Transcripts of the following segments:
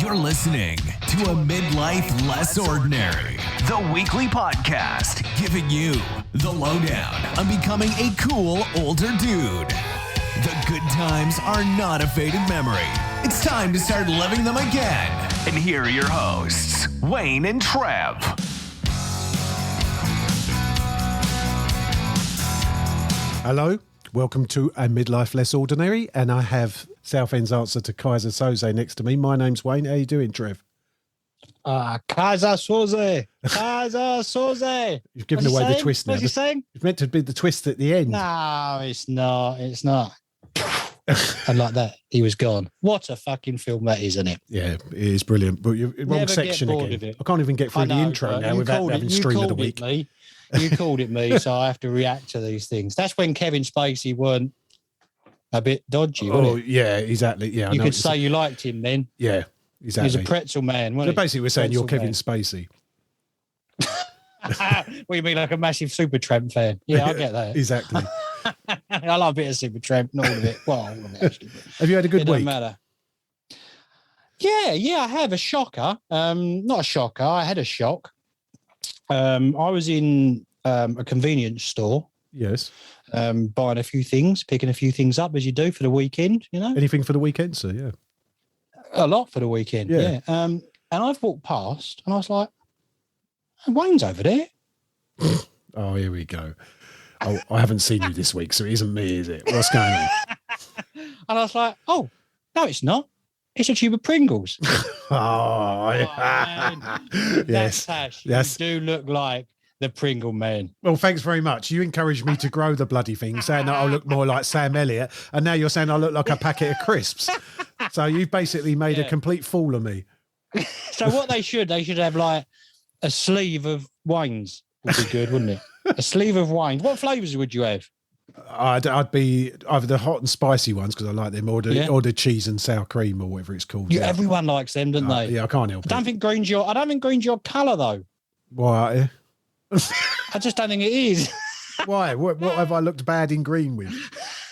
You're listening to A Midlife Less Ordinary, the weekly podcast giving you the lowdown on becoming a cool older dude. The good times are not a faded memory. It's time to start living them again. And here are your hosts, Wayne and Trev. Hello, welcome to A Midlife Less Ordinary, and I have Southend's answer to Kaiser Soze next to me. My name's Wayne. How you doing, Trev? Kaiser Soze. Kaiser Soze. You've given away the twist now. What's he saying? It's meant to be the twist at the end. No, it's not. It's not. And like that, he was gone. What a fucking film that is, isn't it? Yeah, it is brilliant. But you're wrong Never section get bored again. of it. I can't even get through the intro now without having stream of the week. You called it me, so I have to react to these things. That's when Kevin Spacey weren't a bit dodgy, wasn't it? Yeah, exactly. Yeah, you could say you liked him then. Yeah, exactly. He was a pretzel man, wasn't So basically, we're saying you're Kevin man. Spacey. What, you mean like a massive Supertramp fan? Yeah, I get that. Exactly. I love a bit of Supertramp, not all of it. Well, all of it actually. Have you had a good It week? doesn't matter. Yeah, I have a shocker. Not a shocker. I had a shock. I was in a convenience store. Yes. Buying a few things, picking a few things up as you do for the weekend, you know. Anything for the weekend, sir? Yeah. A lot for the weekend, yeah. And I've walked past and I was like, Wayne's over there. Oh, here we go. Oh, I haven't seen you this week, so it isn't me, is it? What's going on? And I was like, oh, no, it's not. It's a tube of Pringles. Man. Yes. Tash, Yes. You do look like the Pringle man. Well, thanks very much. You encouraged me to grow the bloody thing, saying that I look more like Sam Elliott, and now you're saying I look like a packet of crisps. So you've basically made a complete fool of me. So what they should have like a sleeve of wines would be good, wouldn't it? A sleeve of wines. What flavours would you have? I'd be either the hot and spicy ones because I like them, or the cheese and sour cream or whatever it's called. Everyone likes them, doesn't they? Yeah, I can't help it. I don't think green's your colour though. Why? I just don't think it is. Why? What have I looked bad in green with?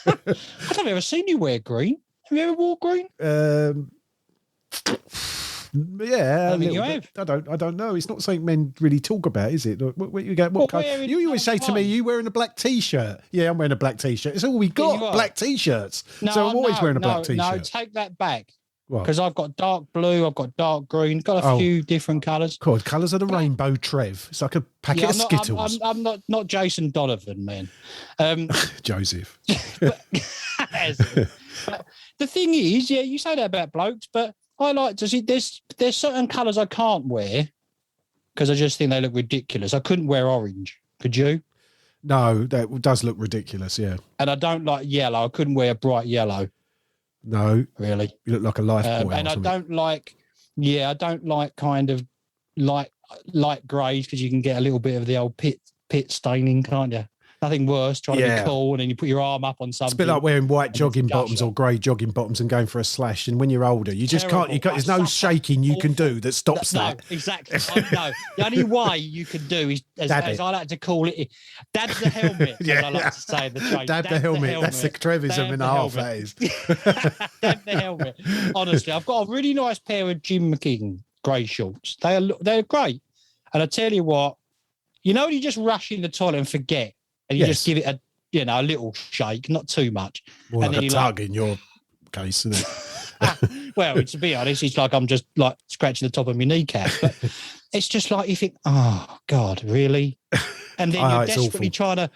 I've never ever seen you wear green. Have you ever wore green? Yeah, I mean, you have. I don't know. It's not something men really talk about, is it? What you get? What colour? You always say to me, "You wearing a black t-shirt?" Yeah, I'm wearing a black t-shirt. It's all we got. Black t-shirts. No, so I'm always wearing a black t-shirt. No, take that back. Because I've got dark blue, I've got dark green, got a few different colours. God, colours of the rainbow, Trev. It's like a packet of Skittles. I'm not Jason Donovan, man. Joseph. But the thing is, you say that about blokes, but I like to see there's certain colours I can't wear because I just think they look ridiculous. I couldn't wear orange. Could you? No, that does look ridiculous, yeah. And I don't like yellow. I couldn't wear bright yellow. No. Really? You look like a life boy. And I don't like kind of light greys because you can get a little bit of the old pit staining, can't you? Nothing worse, trying to be cool and then you put your arm up on something. It's a bit like wearing white jogging bottoms or grey jogging bottoms and going for a slash. And when you're older, you just can't. There's no shaking you can do that stops that. No, exactly. No, the only way you can do is, as I like to call it, dab the helmet. As I like to say in the trade. Dab the helmet. That's the Trevism and a half. That is. Dab the helmet. Honestly, I've got a really nice pair of Jim McKean grey shorts. They're great. And I tell you what, you know, you just rush in the toilet and forget. And you just give it a little shake, not too much. More and like then a tug in your case, isn't it? Well, to be honest, it's like I'm just like scratching the top of my kneecap. But it's just like you think, oh God, really? And then you're desperately trying to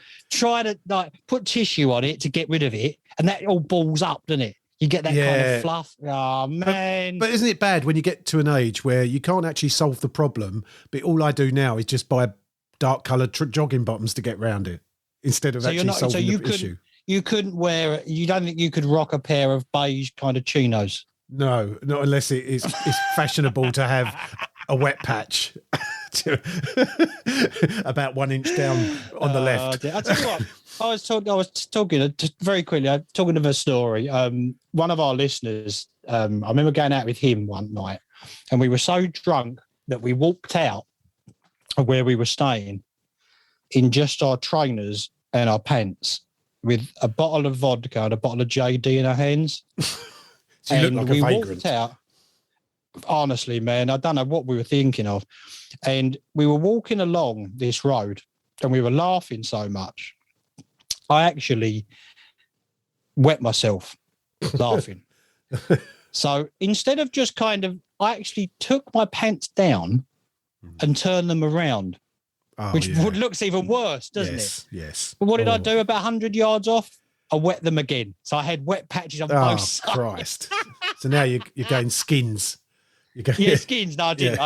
like put tissue on it to get rid of it, and that all balls up, doesn't it? You get that kind of fluff. Oh man! But isn't it bad when you get to an age where you can't actually solve the problem? But all I do now is just buy dark coloured jogging bottoms to get round it. Instead of solving the issue. You couldn't wear it. You don't think you could rock a pair of beige kind of chinos? No, not unless it's fashionable to have a wet patch about 1 inch down on the left. I tell you what, I was talking very quickly. Talking of a story. One of our listeners, I remember going out with him one night, and we were so drunk that we walked out of where we were staying in just our trainers and our pants with a bottle of vodka and a bottle of JD in our hands. So you look like a vagrant. Walked out. honestly, man, I don't know what we were thinking of. And we were walking along this road and we were laughing so much. I actually wet myself laughing. So instead of just kind of, I actually took my pants down and turned them around, which looks even worse, doesn't it? Yes. But what did I do? About 100 yards off, I wet them again. So I had wet patches on both sides. Christ. So now you're going skins. Skins. No, I didn't. Yeah.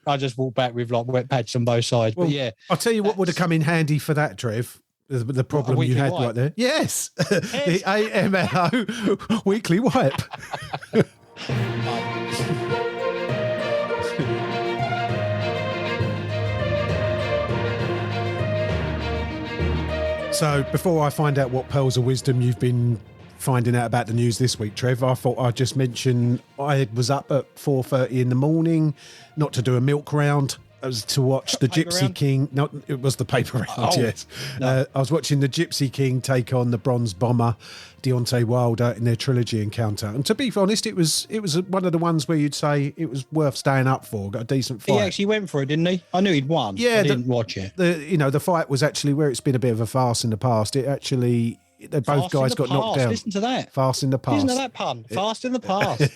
I just walked back with like wet patches on both sides. Well, but yeah. I'll tell you what would have come in handy for that, Trev. The problem you had right there. Yes. The AMLO weekly wipe. So before I find out what pearls of wisdom you've been finding out about the news this week, Trev, I thought I'd just mention I was up at 4:30 in the morning, not to do a milk round. I was to watch the Gypsy round? King. No, it was the paper round, yes. No. I was watching the Gypsy King take on the Bronze Bomber, Deontay Wilder, in their trilogy encounter. And to be honest, it was one of the ones where you'd say it was worth staying up for. Got a decent fight. He actually went for it, didn't he? I knew he'd won. Yeah, I didn't watch it. The fight was actually, where it's been a bit of a farce in the past, it actually... Both guys got knocked down. Listen to that. Fast in the past. Listen to that pun. Fast in the past.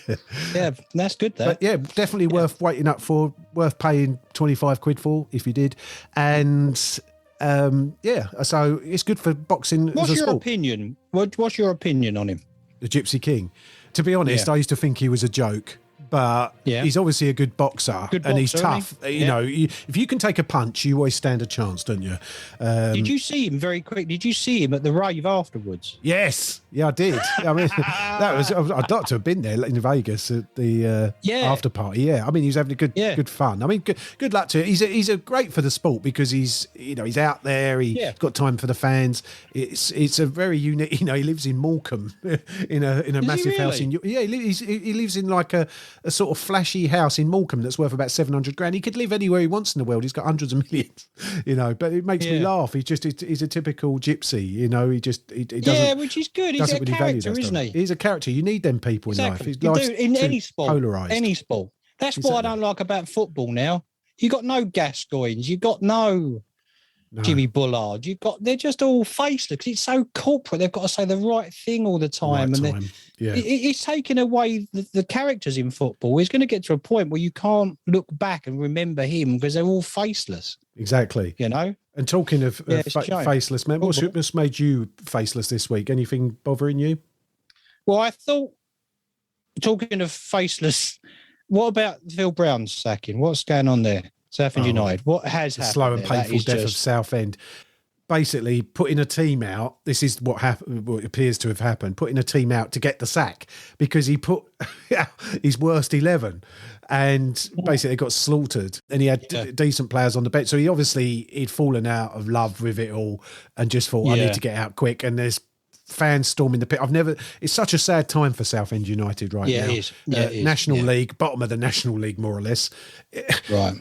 Yeah, that's good, that. But yeah, definitely worth waiting up for, worth paying 25 quid for, if you did. And so it's good for boxing What's as a your sport. Opinion? What's your opinion on him? The Gypsy King. To be honest, I used to think he was a joke. But he's obviously a good boxer, and he's tough. You know, if you can take a punch, you always stand a chance, don't you? Did you see him very quick? Did you see him at the rave afterwards? Yes. Yeah, I did. I mean, I'd like to have been there in Vegas at the after party. Yeah. I mean, he was having good fun. I mean, good luck to him. He's a great for the sport because he's out there. He's got time for the fans. It's a very unique, he lives in Morecambe in a massive house in, he lives in like a sort of flashy house in Morecambe that's worth about 700 grand. He could live anywhere he wants in the world. He's got hundreds of millions, but it makes me laugh. He's a typical gypsy, he doesn't. Which is good. He's a character, isn't he? He's a character. You need them people in life. In any sport. Polarised. Any sport. That's what I don't like about football now. You got no Gascoignes. You got no Jimmy Bullard. They're just all faceless because it's so corporate. They've got to say the right thing all the time. It's taking away the characters in football. It's going to get to a point where you can't look back and remember him because they're all faceless. Exactly. And talking of faceless, man, what's made you faceless this week? Anything bothering you? Well, I thought, talking of faceless, what about Phil Brown's sacking? What's going on there? Southend United. What has happened? Slow and painful death of Southend. Basically, putting a team out. This is what appears to have happened. Putting a team out to get the sack because he put his worst 11, and basically got slaughtered. And he had decent players on the bench, so he'd fallen out of love with it all, and just thought, I need to get out quick. And there's fans storming the pit. It's such a sad time for Southend United right now. It is. It is. National League, bottom of the National League, more or less. Right.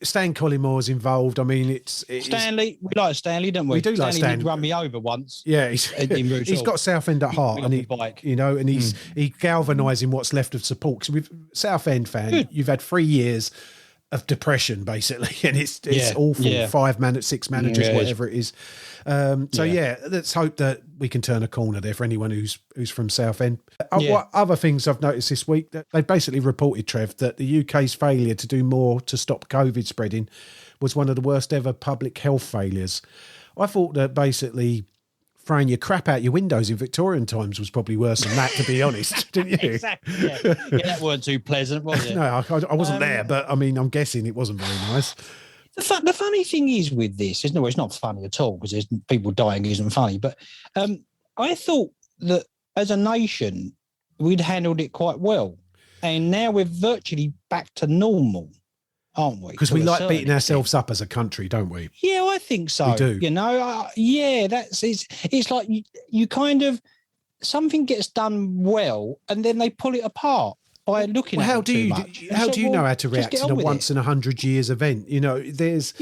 Stan Collimore's involved. I mean, it's Stanley. We like Stanley, don't we? We do like Stanley. Did run me over once. Yeah, he's got Southend at heart, and he galvanising what's left of support. Because with Southend fan, you've had 3 years of depression basically, and it's awful. 6 managers, whatever it is. Let's hope that we can turn a corner there for anyone who's from Southend. What other things I've noticed this week, that they basically reported, Trev, that the UK's failure to do more to stop COVID spreading was one of the worst ever public health failures. I thought that basically throwing your crap out your windows in Victorian times was probably worse than that, to be honest, didn't you? Exactly. Yeah, that weren't too pleasant, was it? No, I wasn't there, but I mean, I'm guessing it wasn't very nice. The funny thing is with this, it's not funny at all because there's people dying isn't funny. But I thought that as a nation, we'd handled it quite well. And now we're virtually back to normal, aren't we? Because we like beating ourselves up as a country, don't we? Yeah, I think so. We do. It's like you kind of, something gets done well and then they pull it apart. By looking at how do you know how to react in a once in 100 years event? There's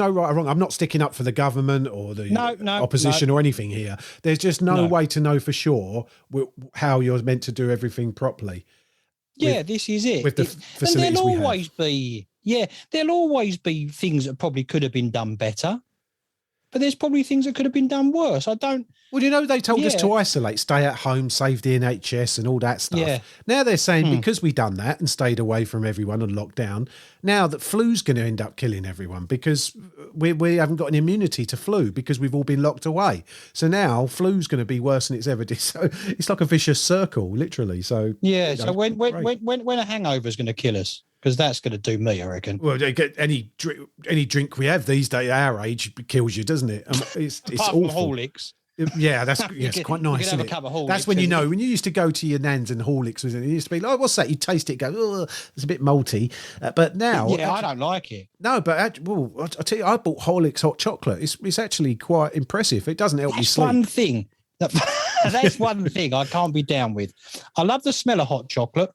no right or wrong. I'm not sticking up for the government or the opposition or anything here. There's just no way to know for sure how you're meant to do everything properly. this is it. With the facilities and there'll always be things that probably could have been done better. But there's probably things that could have been done worse. Well, they told us to isolate, stay at home, save the NHS and all that stuff. Yeah. Now they're saying because we've done that and stayed away from everyone and locked down, now that flu's going to end up killing everyone because we haven't got an immunity to flu because we've all been locked away. So now flu's going to be worse than it's ever been. So it's like a vicious circle, literally. So so when a hangover is going to kill us? Because that's going to do me, I reckon. Well, any drink we have these days, at our age, kills you, doesn't it? It's awful. Horlicks. Yeah, it's quite nice, isn't it? That's when when you used to go to your nans and Horlicks, it used to be like, what's that? You taste it, go, oh, it's a bit malty. But now... Yeah, I don't like it. No, but I tell you, I bought Horlicks hot chocolate. It's actually quite impressive. It doesn't help you sleep. One thing. That's one thing I can't be down with. I love the smell of hot chocolate.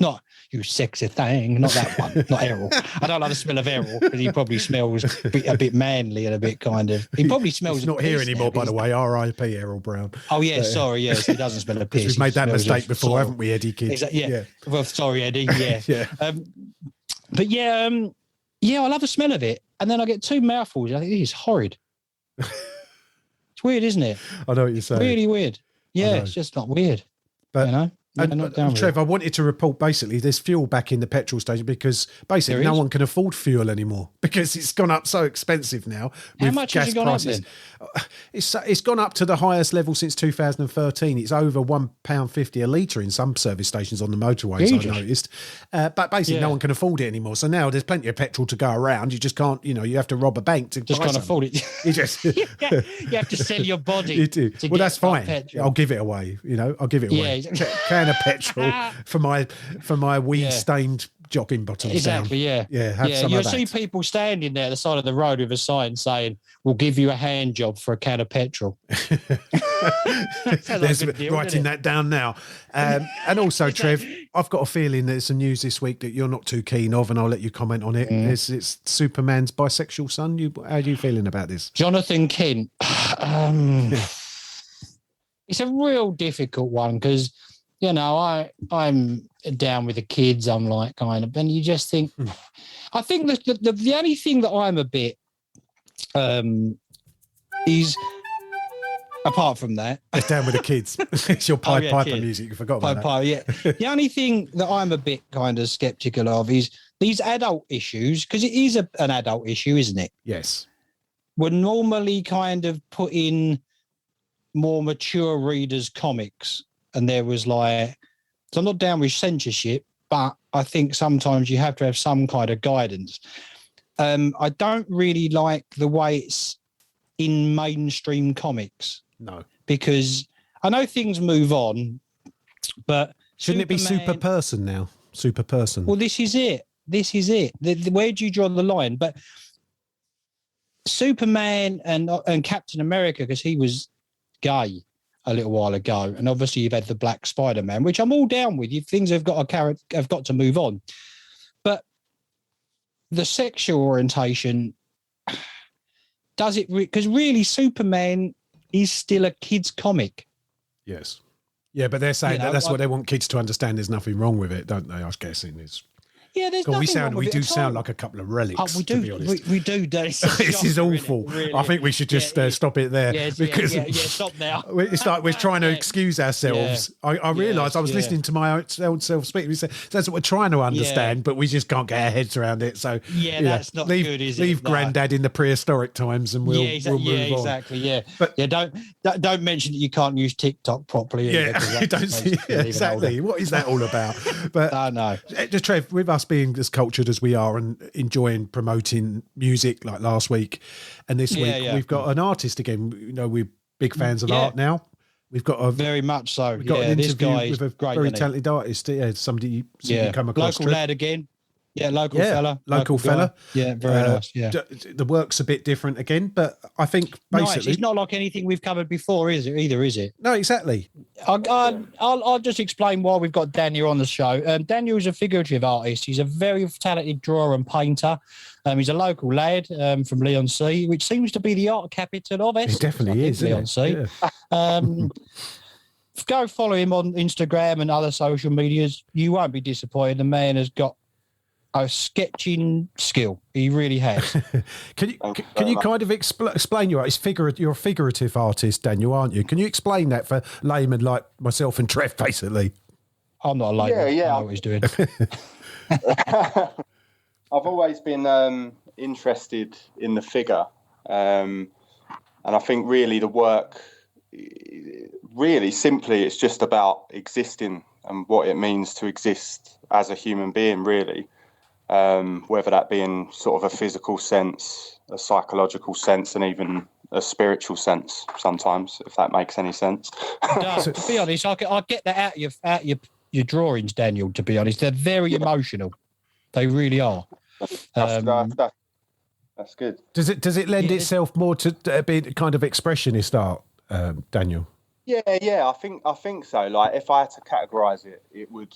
Not you sexy thing, not that one, not Errol. I don't like the smell of Errol because he probably smells a bit manly and a bit kind of. He probably smells. He's not here anymore, by the way. R.I.P. Errol Brown. Oh yeah, sorry, yes, he doesn't smell a piss. We've made that mistake before, haven't we, Eddie? Kid? Exactly. Yeah. Well, sorry, Eddie. Yeah. Yeah. I love the smell of it, and then I get two mouthfuls. I think this is horrid. It's weird, isn't it? I know what you're saying. Really weird. Yeah, it's just not weird. But you know. Trev, I wanted to report basically there's fuel back in the petrol station because basically no one can afford fuel anymore because it's gone up so expensive now. How much has it gone up then? It's gone up to the highest level since 2013. It's over £1.50 a litre in some service stations on the motorways, I noticed. But basically no one can afford it anymore. So now there's plenty of petrol to go around. You just can't, you have to rob a bank to just buy can't afford it. You just you have to sell your body. You do. Well, that's fine. I'll give it away. I'll give it away. Can of petrol for my weed stained jogging bottoms. Exactly. Down. Yeah. You'll see people standing there at the side of the road with a sign saying, "We'll give you a hand job for a can of petrol." Writing that down now. And also, Trev, I've got a feeling there's some news this week that you're not too keen of, and I'll let you comment on it. It's Superman's bisexual son. How are you feeling about this? Jonathan Kent. It's a real difficult one because. I'm down with the kids. I'm like kind of, and you just think. I think the only thing that I'm a bit is apart from that, it's down with the kids. It's your Piper music. You forgot about that. Yeah. The only thing that I'm a bit kind of skeptical of is these adult issues because it is an adult issue, isn't it? Yes. We're normally kind of put in more mature readers' comics. And there was so I'm not down with censorship, but I think sometimes you have to have some kind of guidance. I don't really like the way it's in mainstream comics. No. Because I know things move on, but... Shouldn't it be super person now? Super person. Well, this is it. Where do you draw the line? But Superman and Captain America, because he was gay a little while ago, and obviously you've had the Black Spider-Man, which I'm all down with. Things have got to move on, but the sexual orientation does it because really Superman is still a kid's comic. Yes, yeah, but they're saying that's what they want kids to understand. There's nothing wrong with it, don't they? I was guessing it's. Yeah, there's nothing we do sound like a couple of relics. We do. To be honest. We do. This is awful. Really. I think we should just stop it there because stop now. It's like we're trying to excuse ourselves. Yeah. I realised I was listening to my own self speak. We said that's what we're trying to understand, but we just can't get our heads around it. So that's not good. Is it? Leave Grandad in the prehistoric times, and we'll move on. Exactly. Yeah, but don't mention that you can't use TikTok properly. Exactly. What is that all about? But I know. Just Trev, with us being as cultured as we are and enjoying promoting music like last week and this week, we've got an artist again. We're big fans of art now. We've got very much so. We've got an interview with a very talented artist. Somebody come across. Local lad again. Yeah, local fella. Yeah, very nice. Yeah, the work's a bit different again, but I think basically it's not like anything we've covered before, is it? Either is it? No, exactly. I'll just explain why we've got Daniel on the show. Daniel is a figurative artist. He's a very talented drawer and painter. He's a local lad from Leigh-on-Sea, which seems to be the art capital of Essex. It definitely is. Leigh-on-Sea. Yeah. go follow him on Instagram and other social medias. You won't be disappointed. The man has got a sketching skill. He really has. Can you kind of explain you're a figurative artist, Daniel, aren't you? Can you explain that for laymen like myself and Trev, basically? I'm not a layman. Yeah. I know what he's doing. I've always been interested in the figure, and I think really the work, really simply, it's just about existing and what it means to exist as a human being, really. Whether that be in sort of a physical sense, a psychological sense, and even a spiritual sense sometimes, if that makes any sense. No, to be honest, I get that out your drawings, Daniel, to be honest. They're very emotional. They really are. That's good. Does it lend itself more to being kind of expressionist art, Daniel? Yeah, I think so. Like, if I had to categorise it, it would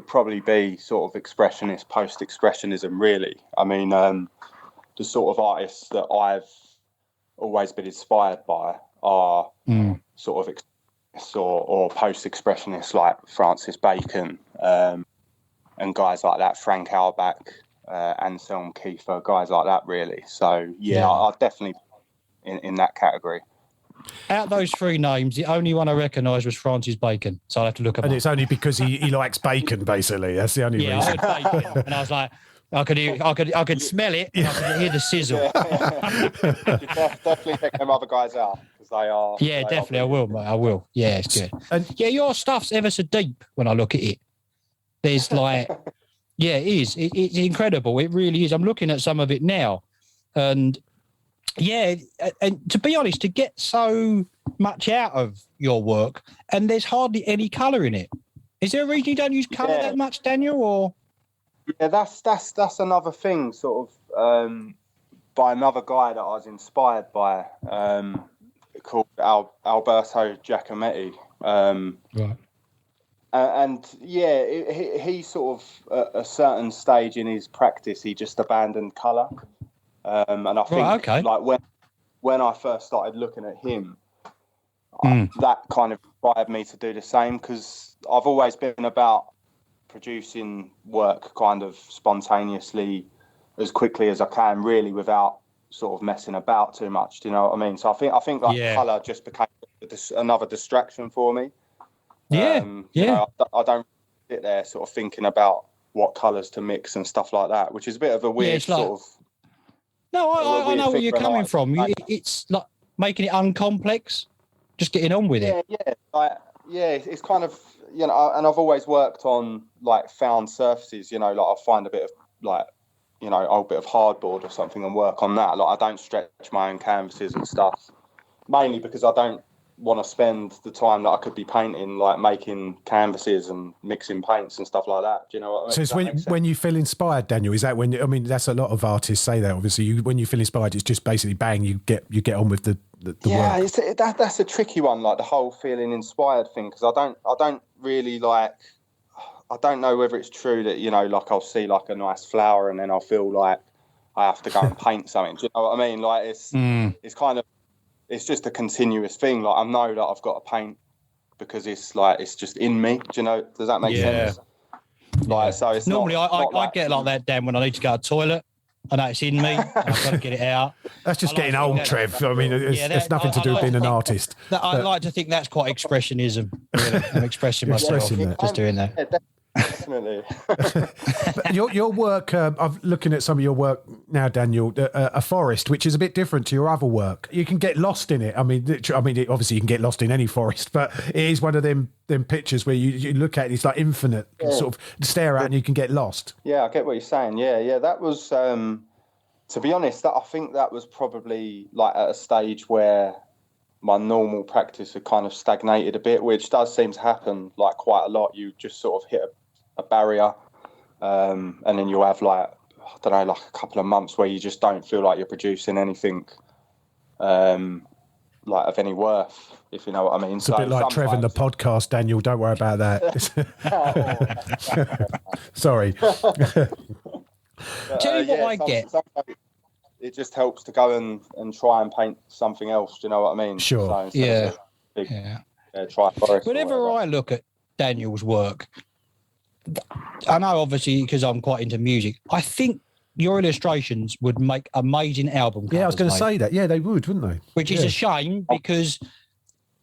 probably be sort of expressionist, post-expressionism, really. I mean, the sort of artists that I've always been inspired by are sort of or post-expressionists like Francis Bacon and guys like that, Frank Auerbach, Anselm Kiefer, guys like that, really. So, I'll definitely in that category. Out of those three names, the only one I recognised was Francis Bacon. So I have to look at And it's only because he likes bacon, basally. That's the only reason. I heard bacon, and I was like, I could smell it, and I could hear the sizzle. You definitely pick them other guys out, because they are. Yeah, definitely, I will, mate. I will. Yeah, it's good. And your stuff's ever so deep when I look at it. There's like, it is. It's incredible. It really is. I'm looking at some of it now, and. Yeah, and to be honest, to get so much out of your work, and there's hardly any colour in it. Is there a reason you don't use colour that much, Daniel? Or that's another thing, sort of by another guy that I was inspired by, called Alberto Giacometti. Right. And he sort of at a certain stage in his practice, he just abandoned colour. And I think like when I first started looking at him, that kind of inspired me to do the same, because I've always been about producing work kind of spontaneously, as quickly as I can, really, without sort of messing about too much. Do you know what I mean? So I think like colour just became another distraction for me. You know, I don't sit there sort of thinking about what colours to mix and stuff like that, which is a bit of a weird sort of. No, I know where you're coming from. It's like making it uncomplex, just getting on with it. It's kind of, you know, and I've always worked on like found surfaces, you know, like I'll find a bit of like, you know, old bit of hardboard or something and work on that. Like I don't stretch my own canvases and stuff, mainly because I don't want to spend the time that I could be painting, like making canvases and mixing paints and stuff like that. Do you know what I mean? So it's when you feel inspired, Daniel, is that when, I mean, that's a lot of artists say that, obviously. When you feel inspired, it's just basically bang, you get on with the work. That's a tricky one, like the whole feeling inspired thing, because I don't really like, I don't know whether it's true that, you know, like I'll see like a nice flower and then I'll feel like I have to go and paint something. Do you know what I mean? Like it's kind of, it's just a continuous thing. Like I know that I've got to paint because it's like it's just in me. Do you know? Does that make sense? Like so, it's normally not I get like that, Dan, when I need to go to the toilet. I know it's in me. And I've got to get it out. That's just getting old, Trev. I mean, it's nothing to do with being an artist. I like to think that's quite expressionism. Really. I'm expressing myself, just doing that. Yeah, definitely. your work, I'm looking at some of your work now, Daniel, a forest, which is a bit different to your other work. You can get lost in it. I mean, obviously you can get lost in any forest, but it is one of them pictures where you look at it, it's like infinite. You can sort of stare at it and you can get lost. Yeah, I get what you're saying. Yeah. That was, to be honest, I think that was probably like at a stage where my normal practice had kind of stagnated a bit, which does seem to happen like quite a lot. You just sort of hit a barrier, and then you'll have like, I don't know, like a couple of months where you just don't feel like you're producing anything like of any worth, if you know what I mean. It's a bit like Trev and the podcast, Daniel. Don't worry about that. Sorry. Tell you what I get. It just helps to go and try and paint something else. Do you know what I mean? Sure. Yeah. Whenever I look at Daniel's work, I know obviously because I'm quite into music, I think your illustrations would make amazing album covers. Yeah, I was going to say that. Yeah, they would, wouldn't they? Which is a shame because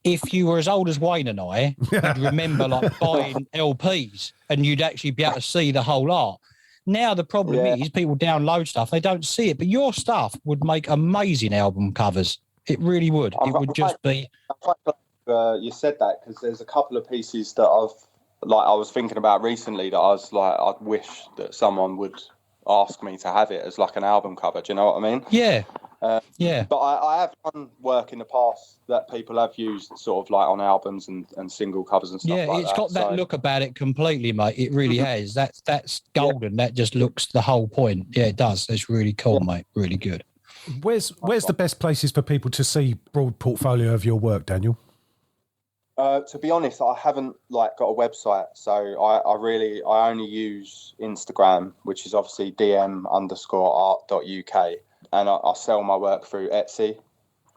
if you were as old as Wayne and I, you'd remember like buying LPs and you'd actually be able to see the whole art. Now the problem is people download stuff, they don't see it, but your stuff would make amazing album covers. It really would. It would just be... you said that because there's a couple of pieces that I was thinking about recently that I was like, I'd wish that someone would ask me to have it as like an album cover. Do you know what I mean? Yeah. But I have done work in the past that people have used sort of like on albums and single covers and stuff like that. Yeah, it's got that look about it completely, mate. It really has. That's golden. That just looks the whole point. Yeah, it does. It's really cool, mate. Really good. Where's the best places for people to see broad portfolio of your work, Daniel? To be honest, I haven't got a website, so I only use Instagram, which is obviously dm_art.uk, and I sell my work through Etsy.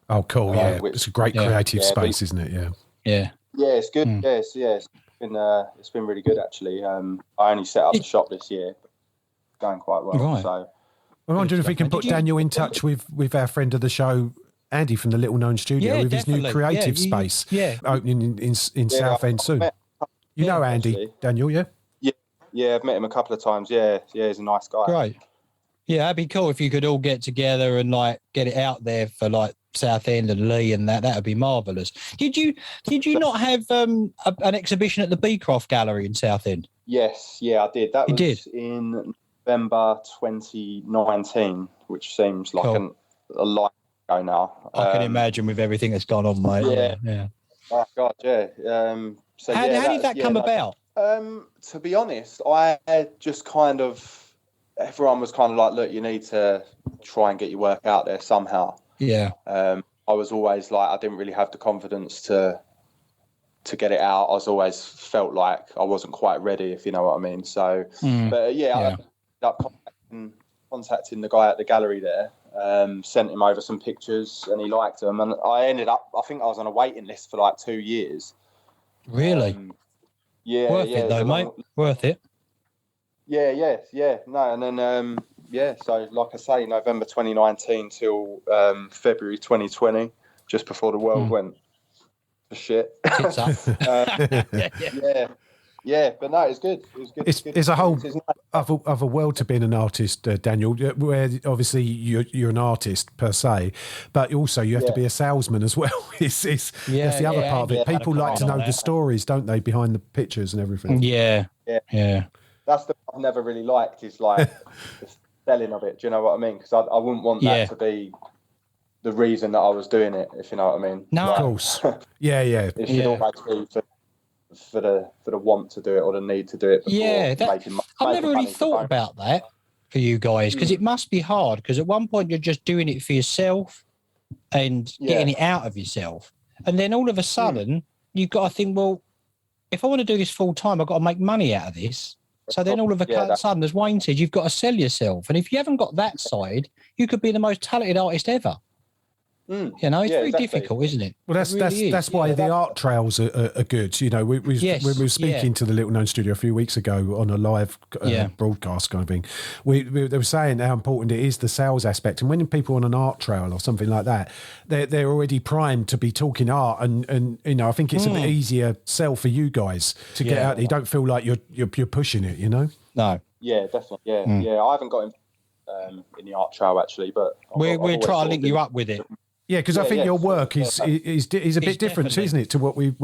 Oh, cool! Yeah, it's a great creative space, isn't it? Yeah, it's good. It's been really good actually. I only set up the shop this year, but it's going quite well. Right. So I'm wondering if we can put Daniel in touch with our friend of the show, Andy from the Little Known Studio, with his new creative space opening in Southend soon. You know Andy, actually. Daniel, yeah? Yeah, I've met him a couple of times. Yeah, he's a nice guy. Great. Yeah, that'd be cool if you could all get together and get it out there for Southend and Lee and that. That would be marvellous. Did you not have an exhibition at the Beecroft Gallery in Southend? Yes, I did. That was in November 2019, which seems like a life ago now. I can imagine with everything that's gone on, mate. Yeah. Oh God, yeah. How did that come about? To be honest, I just everyone was kind of like, look, you need to try and get your work out there somehow. Yeah. I was always like, I didn't really have the confidence to get it out. I was always felt like I wasn't quite ready, if you know what I mean. So, but I ended up contacting the guy at the gallery there, sent him over some pictures and he liked them. And I think I was on a waiting list for 2 years. Really? Worth it though, mate. Worth it. Yeah. No, and then, so like I say, November 2019 till February 2020, just before the world went to shit. Tits up. Yeah, but no, it's good. It's a whole other world to being an artist, Daniel, where obviously you're an artist per se, but also you have to be a salesman as well. That's the other part of it. People like to know the stories, don't they, behind the pictures and everything? Yeah. That's the part I've never really liked is the selling of it. Do you know what I mean? Because I wouldn't want that to be the reason that I was doing it, if you know what I mean. No, of course. Yeah. It should always be for the want to do it or the need to do it. I've never really thought about that for you guys because it must be hard because at one point you're just doing it for yourself and getting it out of yourself, and then all of a sudden you've got to think, well, if I want to do this full time, I've got to make money out of this. So then all of a sudden, as Wayne said, you've got to sell yourself. And if you haven't got that side, you could be the most talented artist ever. It's very difficult, isn't it? Well, that's why the art trails are good. You know, we were speaking to the Little Known Studio a few weeks ago on a live broadcast kind of thing. They were saying how important it is, the sales aspect. And when people on an art trail or something like that, they're already primed to be talking art. And I think it's a bit easier sell for you guys to get out there. You don't feel like you're pushing it, you know? No. Yeah, definitely. Yeah. I haven't got in the art trail actually, but we're trying to link you up with it. Yeah, because I think your work is a bit different, isn't it, to what we've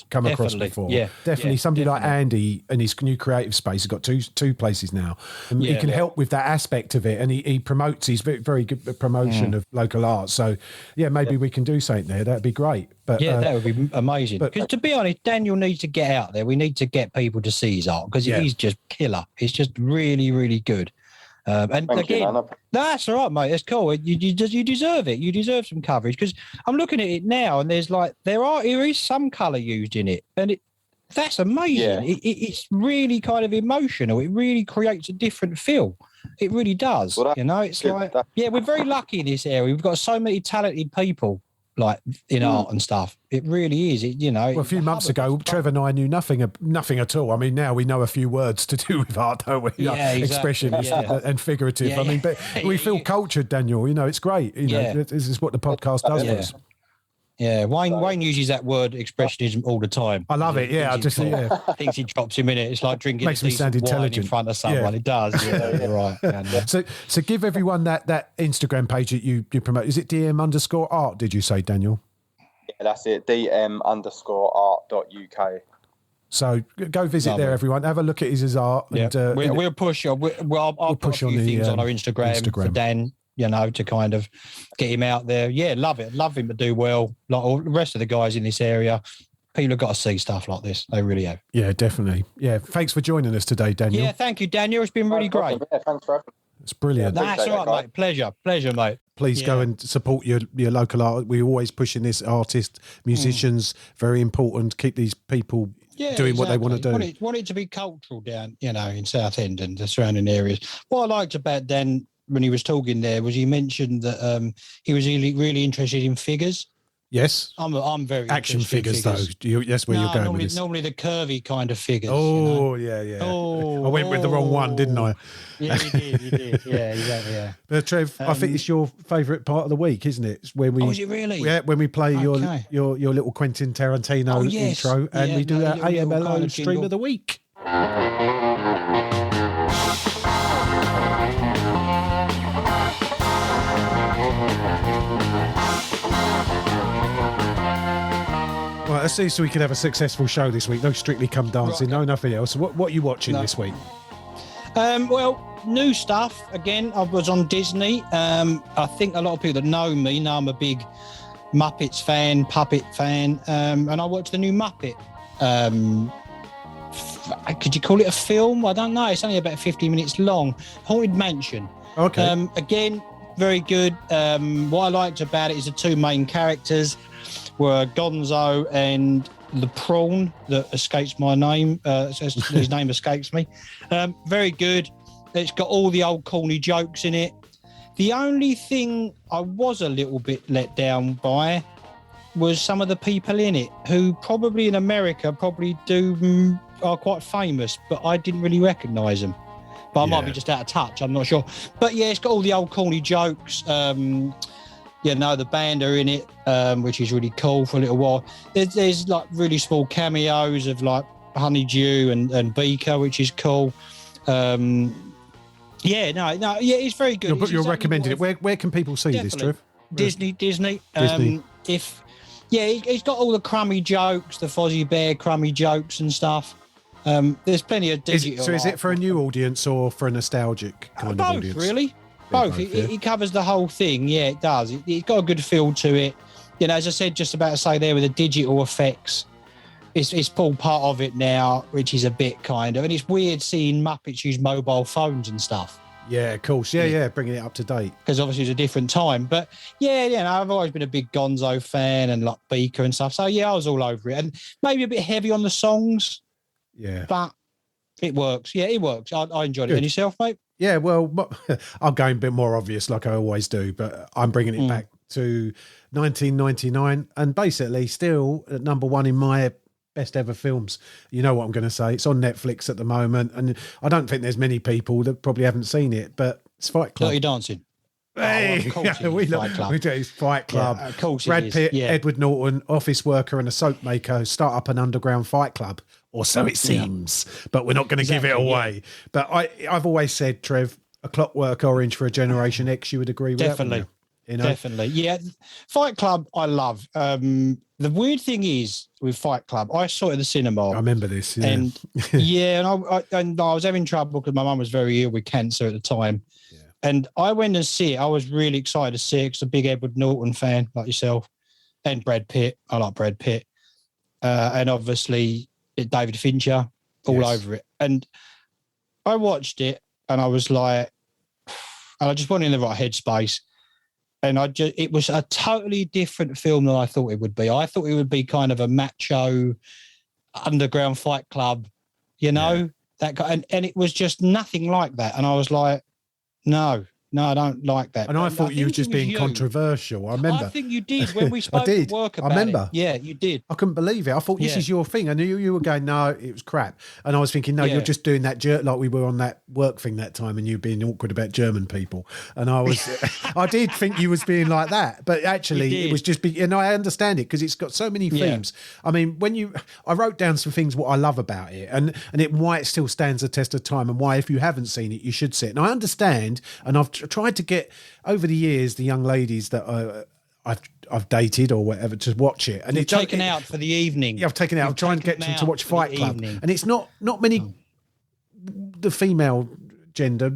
come across before? Yeah, definitely. Somebody like Andy and his new creative space has got two places now. And he can help with that aspect of it, and he promotes. He's very good at promotion of local art. So, maybe we can do something there. That'd be great. But that would be amazing. Because to be honest, Daniel needs to get out there. We need to get people to see his art because he's just killer. He's just really, really good. And Thank again, you, that's all right, mate. That's cool. You deserve it. You deserve some coverage because I'm looking at it now, and there is some colour used in it, and that's amazing. Yeah. It's really kind of emotional. It really creates a different feel. It really does. Well, it's we're very lucky in this area. We've got so many talented people like in art and stuff. It really is. Well, a few months ago, Trevor and I knew nothing at all. I mean, now we know a few words to do with art, don't we? Yeah, exactly. Expressionist and figurative. I mean, but we feel cultured, Daniel. It's great. This is what the podcast does for us. Yeah, Wayne uses that word expressionism all the time. I love it. Yeah, thinks he drops him in it. It's like drinking makes me sound intelligent in front of someone. Yeah. It does. Yeah, you're right. Yeah. So give everyone that Instagram page that you promote. Is it DM_art? Did you say, Daniel? Yeah, that's it. DM_art.uk. So go visit there, everyone. Have a look at his art. Yeah. And, we'll push. I'll push a few things on our Instagram for Dan. To kind of get him out there. Yeah, love it. Love him to do well. Like all the rest of the guys in this area, people have got to see stuff like this. They really have. Yeah, definitely. Yeah, thanks for joining us today, Daniel. Yeah, thank you, Daniel. It's been really great. Yeah, thanks for having me. It's brilliant. That's all right, mate. Pleasure, mate. Please go and support your local art. We're always pushing this, artists, musicians, very important. Keep these people doing what they want to do. Want it to be cultural down, in Southend and the surrounding areas. What I liked about Dan when he was talking there was he mentioned that he was really interested in figures. Yes, I'm very action figures though. That's where you're going with this. Normally the curvy kind of figures. Oh yeah. I went with the wrong one, didn't I? Yeah, you did. Yeah, exactly. Yeah. But Trev, I think it's your favourite part of the week, isn't it? It's when we. Oh, is it really? Yeah, when we play your little Quentin Tarantino intro, and we do our AMLO stream of the week. Right, let's see so we can have a successful show this week. No Strictly Come Dancing, no nothing else. What are you watching this week? Well, new stuff. Again, I was on Disney. I think a lot of people that know me know I'm a big Muppets fan, puppet fan, and I watched the new Muppet. Could you call it a film? I don't know. It's only about 50 minutes long. Haunted Mansion. Okay. Again, very good. What I liked about it is the two main characters were Gonzo and the prawn that escapes my name. His name escapes me. Very good. It's got all the old corny jokes in it. The only thing I was a little bit let down by was some of the people in it who probably in America are quite famous, but I didn't really recognise them. But I might be just out of touch. I'm not sure. But yeah, it's got all the old corny jokes. The band are in it, which is really cool for a little while. There's like really small cameos of like Honeydew and Beaker, which is cool. It's very good. You're recommending it. Where can people see this, Trev? Disney. It's got all the crummy jokes, the Fozzie Bear crummy jokes and stuff. There's plenty of digital. So is it for a new audience or for a nostalgic kind of audience? Really? Both. It covers the whole thing. Yeah, it does. It's got a good feel to it. As I said, just about to say there with the digital effects, it's all part of it now, which is a bit kind of, and it's weird seeing Muppets use mobile phones and stuff. Yeah, of course. Yeah, bringing it up to date. Because obviously it's a different time. But I've always been a big Gonzo fan and like Beaker and stuff. So I was all over it. And maybe a bit heavy on the songs. Yeah. But it works. Yeah, it works. I enjoyed it. And yourself, mate? Yeah, well, I'm going a bit more obvious like I always do, but I'm bringing it back to 1999 and basically still at number one in my best ever films. You know what I'm going to say. It's on Netflix at the moment, and I don't think there's many people that probably haven't seen it, but it's Fight Club. Dirty Dancing. Hey, we do. It's Fight Club. Yeah, of course Brad Pitt, Edward Norton, office worker and a soap maker start up an underground fight club, or so it seems. But we're not going to give it away. Yeah. But I've always said, Trev, A Clockwork Orange for a Generation X. You would agree with that? Definitely. Yeah. Fight Club, I love. The weird thing is with Fight Club, I saw it at the cinema. I remember this. Yeah. And and I was having trouble because my mum was very ill with cancer at the time. Yeah. And I went and see it. I was really excited to see it because I'm a big Edward Norton fan like yourself, and Brad Pitt. I like Brad Pitt. And obviously David Fincher all over it. And I watched it and I was like, and I just went in the right headspace. And it was a totally different film than I thought it would be. I thought it would be kind of a macho underground fight club, that guy. And it was just nothing like that. And I was like, no, No, I don't like that. And I thought you were just being controversial. I remember. I think you did when we spoke at work about it. Yeah, you did. I couldn't believe it. I thought, this is your thing. I knew you were going, no, it was crap. And I was thinking, no, you're just doing that jerk like we were on that work thing that time and you being awkward about German people. And I was, I did think you was being like that. But actually, it was just, and I understand it because it's got so many themes. I mean, I wrote down some things what I love about it and why it still stands the test of time and why if you haven't seen it, you should see it. And I understand, and I've tried to get over the years the young ladies that I've dated or whatever to watch it, and it's taken out for the evening. Yeah, I've taken it out. I'm trying to get them to watch Fight Club, and it's not many the female gender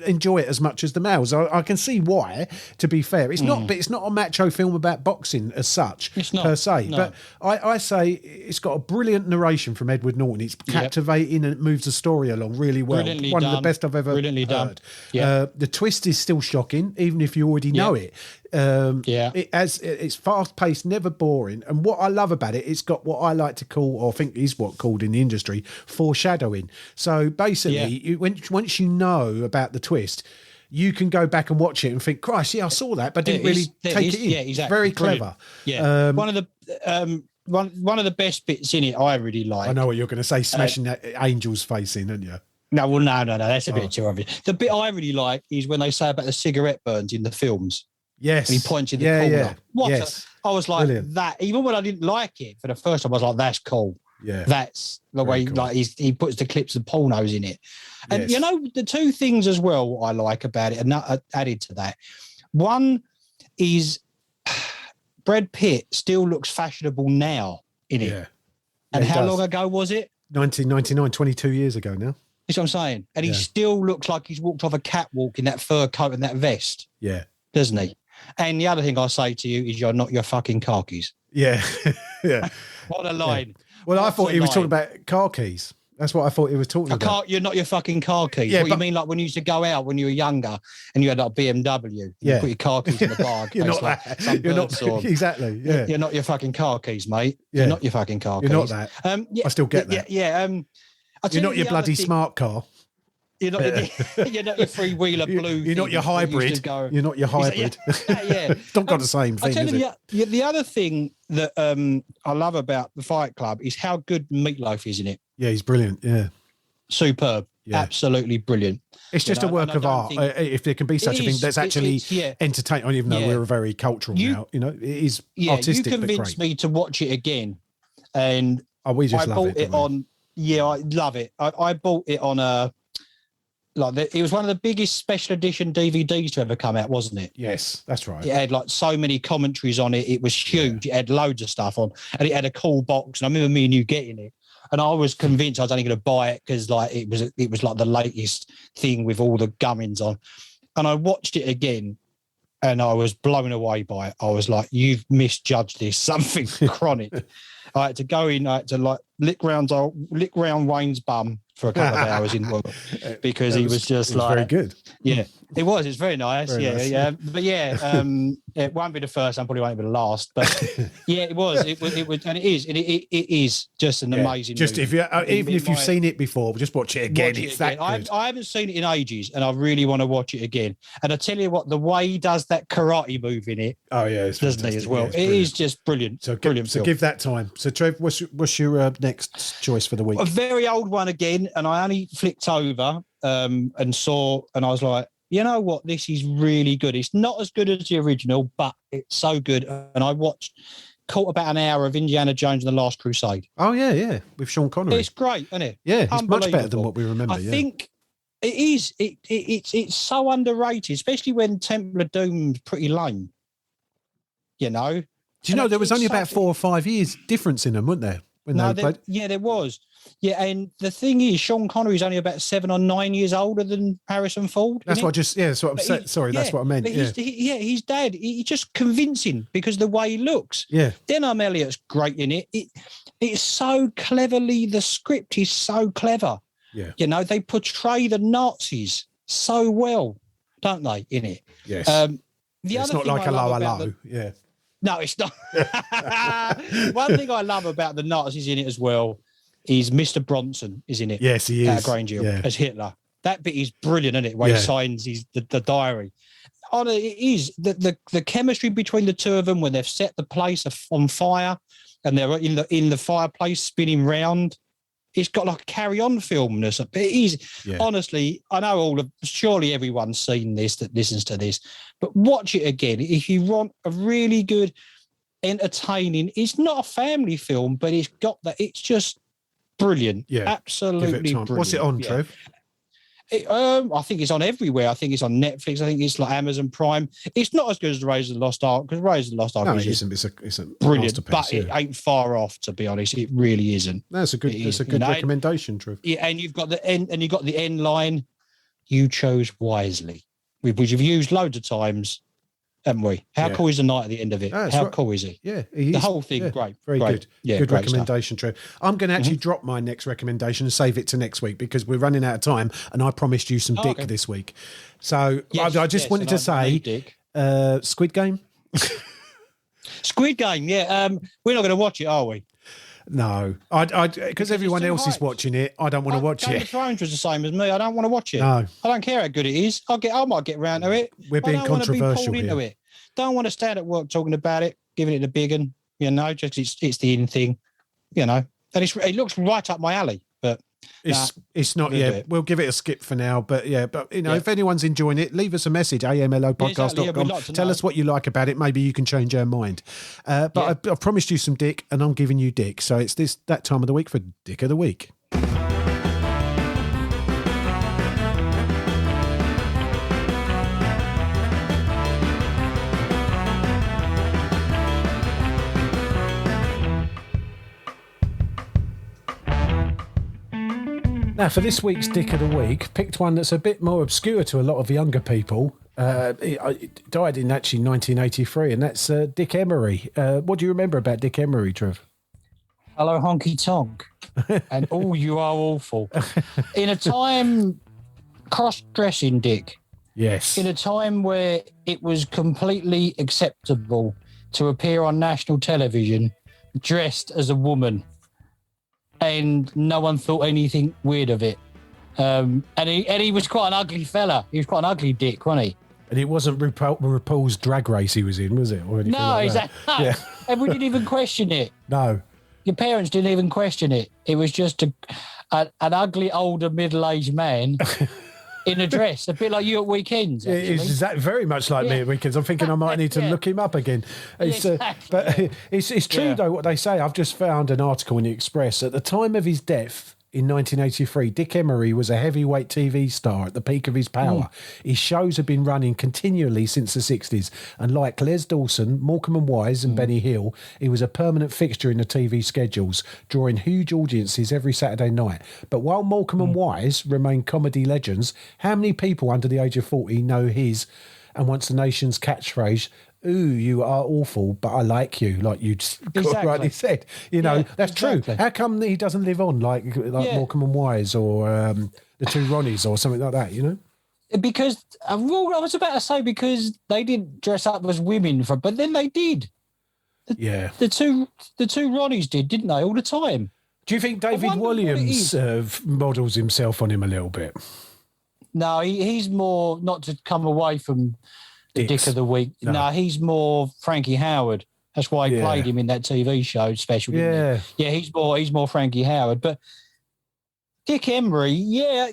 enjoy it as much as the males. I can see why. To be fair, it's not, but it's not a macho film about boxing as such per se. No. But I say it's got a brilliant narration from Edward Norton. It's captivating and it moves the story along really well. One of the best I've ever heard. The twist is still shocking, even if you already know it. It's fast paced, never boring. And what I love about it, it's got what I like to call, or think is called in the industry, foreshadowing. So basically, once you know about the twist, you can go back and watch it and think, Christ, I saw that, but didn't really take it in. Yeah, exactly. Very clever. Yeah. One of the best bits in it I really like. I know what you're going to say, smashing that angel's face in, aren't you? No, that's a bit too obvious. The bit I really like is when they say about the cigarette burns in the films. Yes. And he points in the corner. Yeah. I was like, brilliant. that, even when I didn't like it for the first time, I was like, that's cool. Yeah. That's the way cool. like he puts the clips of pornos in it. And the two things as well I like about it, and added to that. One is Brad Pitt still looks fashionable now in it. Yeah. And how long ago was it? 1999, 22 years ago now. That's what I'm saying. And he still looks like he's walked off a catwalk in that fur coat and that vest. Yeah. Doesn't he? And the other thing I say to you is you're not your fucking car keys. Yeah. Yeah. What a line. Yeah. Well, I thought he was talking about car keys. That's what I thought he was talking about. You're not your fucking car keys. Yeah, what you mean, like when you used to go out when you were younger and you had like a BMW, you put your car keys in the bar. You're not that. You're not exactly. Yeah. You're not your fucking car keys, mate. Yeah. You're not your fucking car keys. You're not that. I still get that. Yeah. You're not your bloody smart car. You're not your freewheeler blue. You're not your hybrid. You're not your hybrid. It's not got the same thing. I tell you, the other thing that I love about the Fight Club is how good Meatloaf is in it. Yeah, he's brilliant. Yeah, superb. Yeah. Absolutely brilliant. It's just a work of art. If there can be such a thing that's actually entertaining, even though we're very cultural now, it is artistic. You convinced me to watch it again, and I bought it on. Yeah, I love it. I bought it on a. It was one of the biggest special edition DVDs to ever come out, wasn't it? Yes, that's right. It had like so many commentaries on it. It was huge. It had loads of stuff on, and it had a cool box. And I remember me and you getting it, and I was convinced I was only going to buy it because it was like the latest thing with all the gummins on. And I watched it again, and I was blown away by it. I was like, "You've misjudged this. Something chronic." I had to go in. I had to lick round Wayne's bum for a couple of hours in work because he was just very good. Yeah, it was. It's very nice. Yeah. But it won't be the first. I probably won't be the last. But yeah, it was. It was, and it is. It is just an amazing. Just movie. If you've seen it before, just watch it again. It's that good. I haven't seen it in ages, and I really want to watch it again. And I tell you what, the way he does that karate move in it. Oh yeah, it's doesn't he as well? It is just brilliant. So brilliant. So give that time. So Trev, what's your next choice for the week? A very old one again, and I only flicked over and saw, and I was like, you know what, this is really good. It's not as good as the original, but it's so good. And I caught about an hour of Indiana Jones and the Last Crusade. Oh yeah, with Sean Connery. It's great, isn't it? Yeah, it's much better than what we remember. I think it is. It's so underrated, especially when Temple of Doom's pretty lame. You know. Do you know there was only about 4 or 5 years difference in them, weren't there? There was. Yeah, and the thing is, Sean Connery is only about 7 or 9 years older than Harrison Ford. That's what that's what I'm saying. Sorry, that's what I meant. His dad, he's just convincing because of the way he looks. Yeah. Denholm Elliott's great in it. It's so cleverly, the script is so clever. Yeah. You know, they portray the Nazis so well, don't they, in it? Yes. It's not like a low. Yeah. No, it's not. One thing I love about the Nazis in it as well is Mr. Bronson is in it. Yes, he is. Granger as Hitler. That bit is brilliant, isn't it? Where he signs the diary. It is the chemistry between the two of them when they've set the place on fire and they're in the fireplace spinning round. It's got like a carry-on filmness. It is honestly. I know surely everyone's seen this that listens to this, but watch it again if you want a really good, entertaining. It's not a family film, but it's got that. It's just brilliant. Yeah, absolutely brilliant. What's it on, Trev? I think it's on everywhere. I think it's on Netflix. I think it's like Amazon Prime. It's not as good as Raiders of the Lost Ark because Raiders of the Lost Ark is it's a brilliant, but it ain't far off, to be honest. It really isn't. That's a good recommendation, Trev. Yeah, and you've got the end line. You chose wisely, which you've used loads of times, haven't we? How cool is the night at the end of it? How cool is he? Yeah, the whole thing, great. Very good. Yeah, good recommendation, Trev. I'm going to actually drop my next recommendation and save it to next week because we're running out of time and I promised you some dick this week. So I just wanted to say Squid Game. Squid Game, yeah. We're not going to watch it, are we? No, because everyone else is watching it. I don't want to watch it. Game of Thrones was the same as me. I don't want to watch it. No, I don't care how good it is. I might get round to it. We're being controversial here. It. Don't want to stand at work talking about it, giving it the big one. Just it's the in thing, and it looks right up my alley. But it's not. Yeah, we'll give it a skip for now. But if anyone's enjoying it, leave us a message. amlopodcast.com. Like Tell us what you like about it. Maybe you can change our mind. But I've promised you some dick, and I'm giving you dick. So it's that time of the week for Dick of the Week. Now, for this week's Dick of the Week, picked one that's a bit more obscure to a lot of younger people. It died in actually 1983, and that's Dick Emery. What do you remember about Dick Emery, Trev? Hello, honky tonk. And you are awful. In a time, cross-dressing Dick. Yes. In a time where it was completely acceptable to appear on national television dressed as a woman. And no one thought anything weird of it. And he was quite an ugly fella. He was quite an ugly Dick, wasn't he? And it wasn't RuPaul's Drag Race he was in, was it? Or no, like exactly. Yeah. And we didn't even question it. No. Your parents didn't even question it. It was just an ugly, older, middle-aged man in a dress, a bit like you at weekends. It's very much like me at weekends. I'm thinking I might need to look him up again. But it's true, though, what they say. I've just found an article in the Express. At the time of his death in 1983, Dick Emery was a heavyweight TV star at the peak of his power. His shows have been running continually since the 60s. And like Les Dawson, Morecambe and Wise and Benny Hill, he was a permanent fixture in the TV schedules, drawing huge audiences every Saturday night. But while Morecambe and Wise remain comedy legends, how many people under the age of 40 know his and once the nation's catchphrase, "Ooh, you are awful, but I like you," like you rightly said. That's true. How come he doesn't live on like Morecambe and Wise or the Two Ronnies or something like that, Because, I was about to say because they didn't dress up as women, but then they did. The two Ronnies did, didn't they, all the time? Do you think David Williams models himself on him a little bit? No, he's more, not to come away from the Dick of the Week. No, he's more Frankie Howard. That's why he played him in that TV show special. Yeah, he's more Frankie Howard. But Dick Emery, do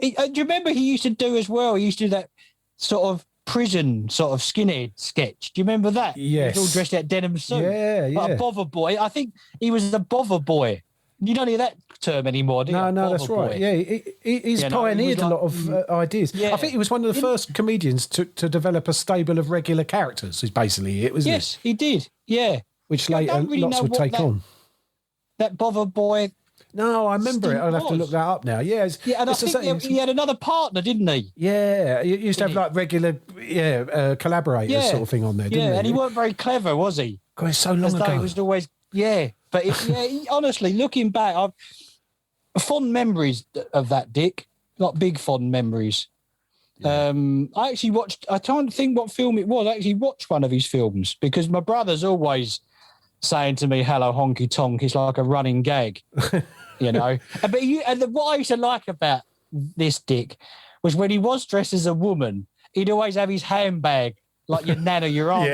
you remember he used to do as well? He used to do that sort of prison sort of skinhead sketch. Do you remember that? Yes. He was all dressed out denim suit. Like a bother boy. I think he was the bother boy. You don't hear that term anymore, do you? No, that's right. Yeah, he's pioneered a lot of ideas. Yeah. I think he was one of the first comedians to develop a stable of regular characters, is basically it, wasn't it? Yes, he did, yeah. Which later lots would take on. That bother boy... No, I remember it. I'll have to look that up now. Yeah, and I think he had another partner, didn't he? Yeah, he used to have like regular collaborators sort of thing on there, didn't he? Yeah, and he weren't very clever, was he? God, it's so long ago. He was always... Yeah. But honestly, looking back, I've fond memories of that Dick, like big fond memories. Yeah. I actually watched, I can't think what film it was. I actually watched one of his films because my brother's always saying to me, "Hello, honky tonk," is like a running gag, But what I used to like about this dick was when he was dressed as a woman, he'd always have his handbag like your nan or your arm.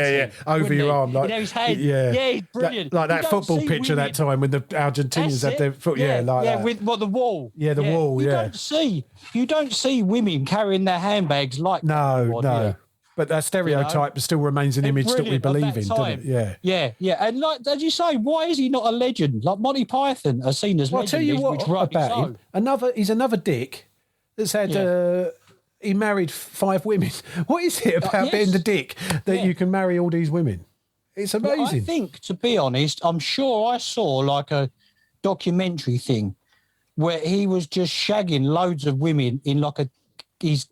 Over your arm. Like, his hand. Yeah, he's brilliant. Like that football picture that time when the Argentinians had their foot. Yeah, like that. With the wall. Yeah, the wall. You don't see women carrying their handbags like no. Yeah. But that stereotype still remains an image that we believe in, doesn't it? Yeah. And like, as you say, why is he not a legend? Like Monty Python are seen as legends. I'll tell you what about him. He's another dick that's had... he married 5 women. What is it about being the dick that you can marry all these women? It's amazing. Well, I think, to be honest, I'm sure I saw like a documentary thing where he was just shagging loads of women in like his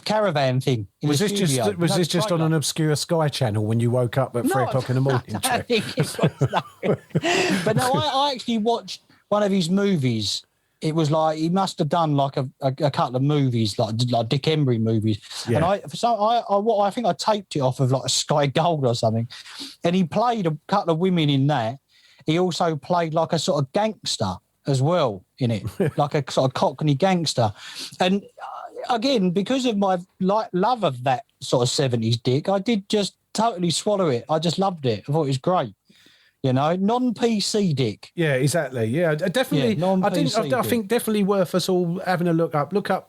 caravan thing. Was this just on an obscure Sky channel when you woke up at 3 o'clock in the morning? I think it was But no, I actually watched one of his movies. It was like he must have done like a couple of movies, like Dick Emery movies. Yeah. And I think I taped it off of like a Sky Gold or something. And he played a couple of women in that. He also played like a sort of gangster as well in it, like a sort of Cockney gangster. And again, because of my love of that sort of 70s dick, I did just totally swallow it. I just loved it. I thought it was great. You know, non-PC dick. Yeah, exactly. Yeah, definitely. Yeah, I think definitely worth us all having a look up. Look up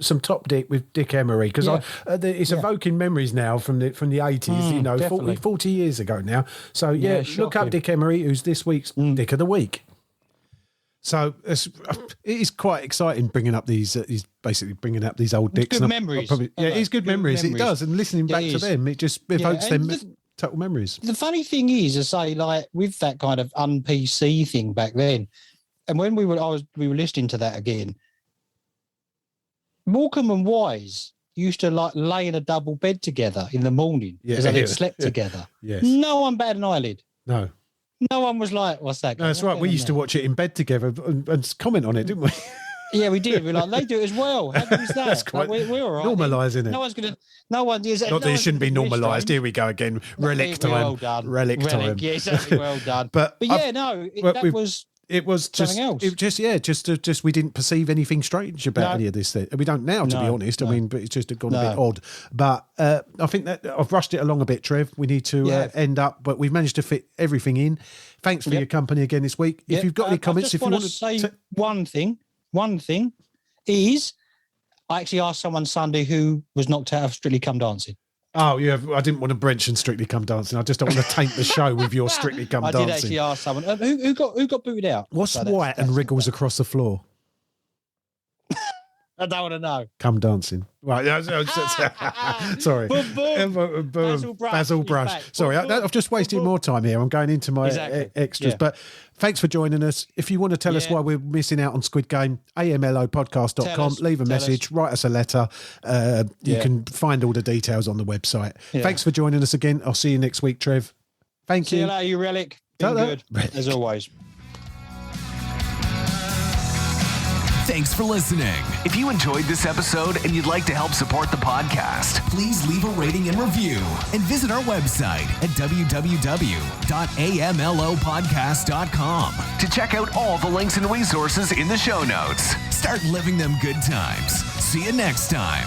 some top dick with Dick Emery, because it's evoking memories now from the 80s. You know, 40 years ago now. So look up Dick Emery, who's this week's Dick of the Week. So it is quite exciting bringing up these. He's basically bringing up these old dicks. Good memories. It's good memories. It does, and listening back to them, it just evokes them. Total memories. The funny thing is, I say, like with that kind of un-PC thing back then, and when we were listening to that again, Morecambe and Wise used to like lay in a double bed together in the morning because they slept together. Yes. No one batted an eyelid. No one was like, "What's that?" No, that's right. We used to watch it in bed together and comment on it, didn't we? Yeah, we did. We're like, they do it as well. How good is that? That's quite we're all right. Normalising it. No one is. Not that it shouldn't be normalised. Here we go again. Relic time. Well done. Relic time. Yeah, exactly. Well done. But it was just something else. It just we didn't perceive anything strange about any of this thing. We don't now, to be honest. I mean, but it's just gone a bit odd. But I think that I've rushed it along a bit, Trev. We need to end up, but we've managed to fit everything in. Thanks for your company again this week. If you've got any comments, if you want to say one thing is, I actually asked someone Sunday who was knocked out of Strictly Come Dancing. Oh, yeah. I didn't want to mention Strictly Come Dancing. I just don't want to taint the show with your Strictly Come Dancing. I did actually ask someone who got booted out. What's white and wriggles across the floor? I don't want to know. Come Dancing. Right. Sorry. Boom. Basil Brush. Sorry, I've just wasted more time here. I'm going into my extras. Yeah. But thanks for joining us. If you want to tell us why we're missing out on Squid Game, amlopodcast.com. Leave a message, write us a letter. You can find all the details on the website. Yeah. Thanks for joining us again. I'll see you next week, Trev. Thank you. See you later, you relic. Been good, as always. Thanks for listening. If you enjoyed this episode and you'd like to help support the podcast, please leave a rating and review and visit our website at www.amlopodcast.com to check out all the links and resources in the show notes. Start living them good times. See you next time.